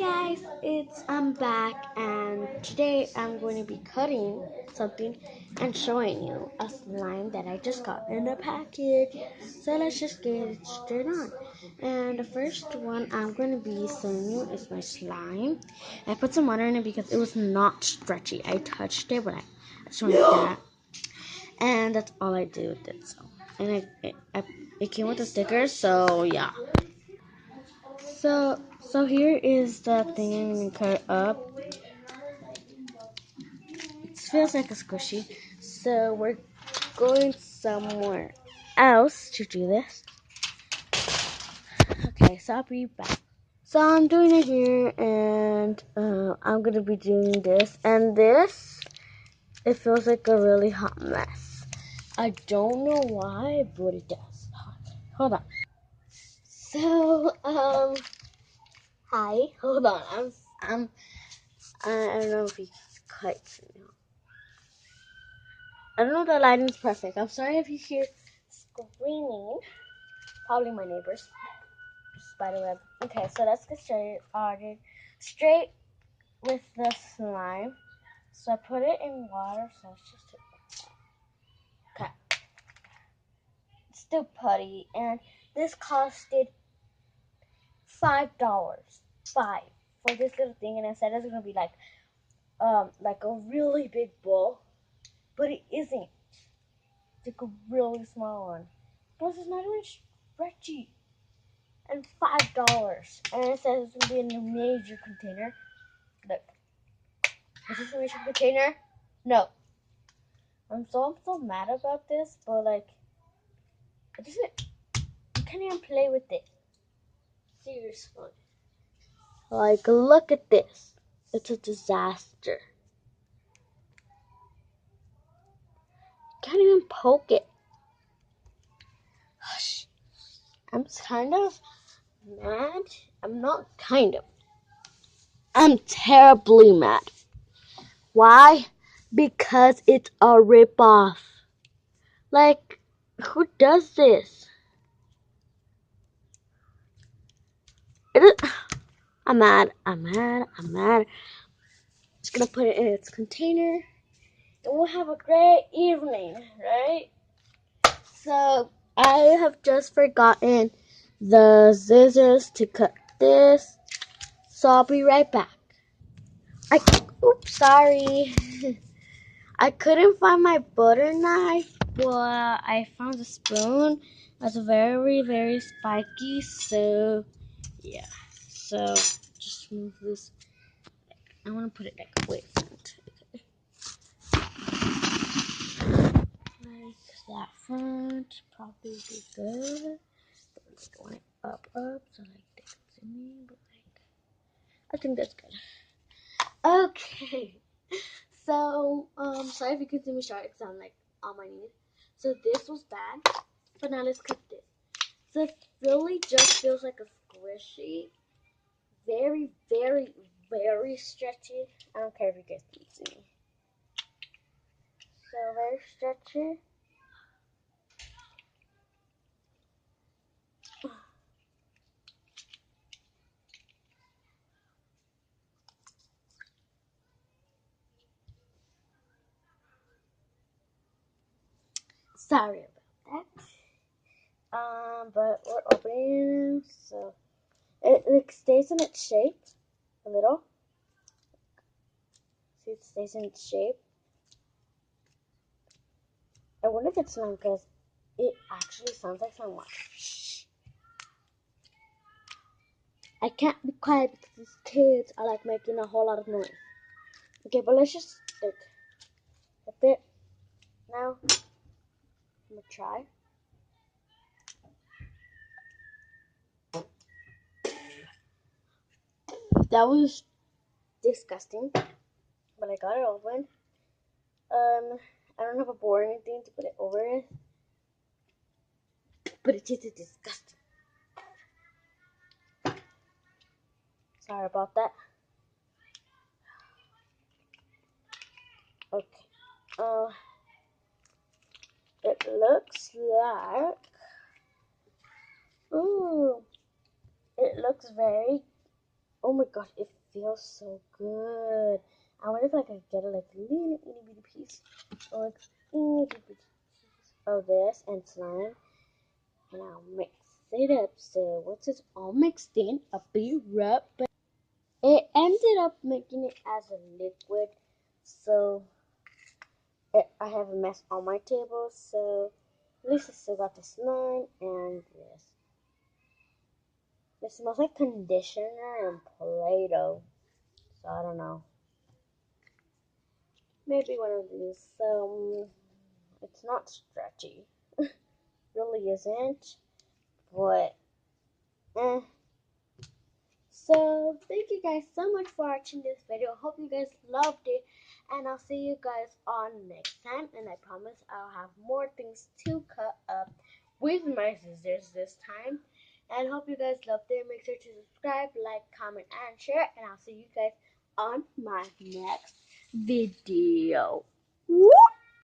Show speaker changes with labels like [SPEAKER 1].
[SPEAKER 1] Guys, I'm back and today I'm going to be cutting something and showing you a slime that I just got in a package. So let's just get it straight on. And the first one I'm going to be showing you is my slime. I put some water in it because it was not stretchy. I touched it, but I just went like that. And that's all I did with it. And it came with a sticker, so yeah. So here is the thing I'm gonna cut up. It feels like a squishy. So we're going somewhere else to do this. Okay, so I'll be back. So I'm doing it here, and I'm gonna be doing this. And this, it feels like a really hot mess. I don't know why, but it does. Hold on. So hi. Hold on. I don't know if you quite. I don't know if the lighting's perfect. I'm sorry if you hear screaming. Probably my neighbors. Spiderweb. Okay, so let's get started. Straight with the slime. So I put it in water. So it's just okay. It's still putty, and this costed $5. $5 for this little thing, and I said it's gonna be like a really big bowl, but it isn't. It's like a really small one. Plus, it's not even stretchy. And $5. And it says it's gonna be in a major container. Look. Is this a major container? No. I'm so mad about this, but like it doesn't you can't even play with it. Seriously. Like look at this. It's a disaster. Can't even poke it. Hush. I'm kind of mad. I'm not kind of. I'm terribly mad. Why? Because it's a ripoff. Like, who does this? It is, I'm mad. Just gonna put it in its container. And we'll have a great evening, right? So, I have just forgotten the scissors to cut this. So, I'll be right back. Oops, sorry. I couldn't find my butter knife, but I found a spoon. That's very, very spiky. So, yeah. So, just move this. I want to put it like way front. Like that front. Probably be good. But it's going up, so like they can see me. But like, I think that's good. Okay. So, sorry if you can see me short. It sounds like on my knees. So this was bad, but now let's cut this. So it really just feels like a squishy, very, very, very stretchy. I don't care if you guys can see me. So very stretchy. Sorry about that. But we're opening, so it like stays in its shape a little. See, it stays in its shape. I wonder if it's slime because it actually sounds like slime. I can't be quiet because these kids are like making a whole lot of noise. Okay, but let's just like a bit now. I'm gonna try. That was disgusting, but I got it open. I don't have a board or anything to put it over it, but it tasted disgusting. Sorry about that. Okay. It looks like. Ooh. It looks very Oh my gosh, it feels so good. I wonder if I could get like a little itty bitty piece or like itty bitty piece of this and slime, and I'll mix it up. So once it's all mixed in, I'll be right back. It ended up making it as a liquid, so I have a mess on my table. So at least I still got the slime and this. It smells like conditioner and Play-Doh, so I don't know. Maybe one of these. It's not stretchy. Really isn't. But, eh. So, thank you guys so much for watching this video. Hope you guys loved it. And I'll see you guys on next time. And I promise I'll have more things to cut up with my scissors this time. And hope you guys loved it. Make sure to subscribe, like, comment, and share. And I'll see you guys on my next video. Woo!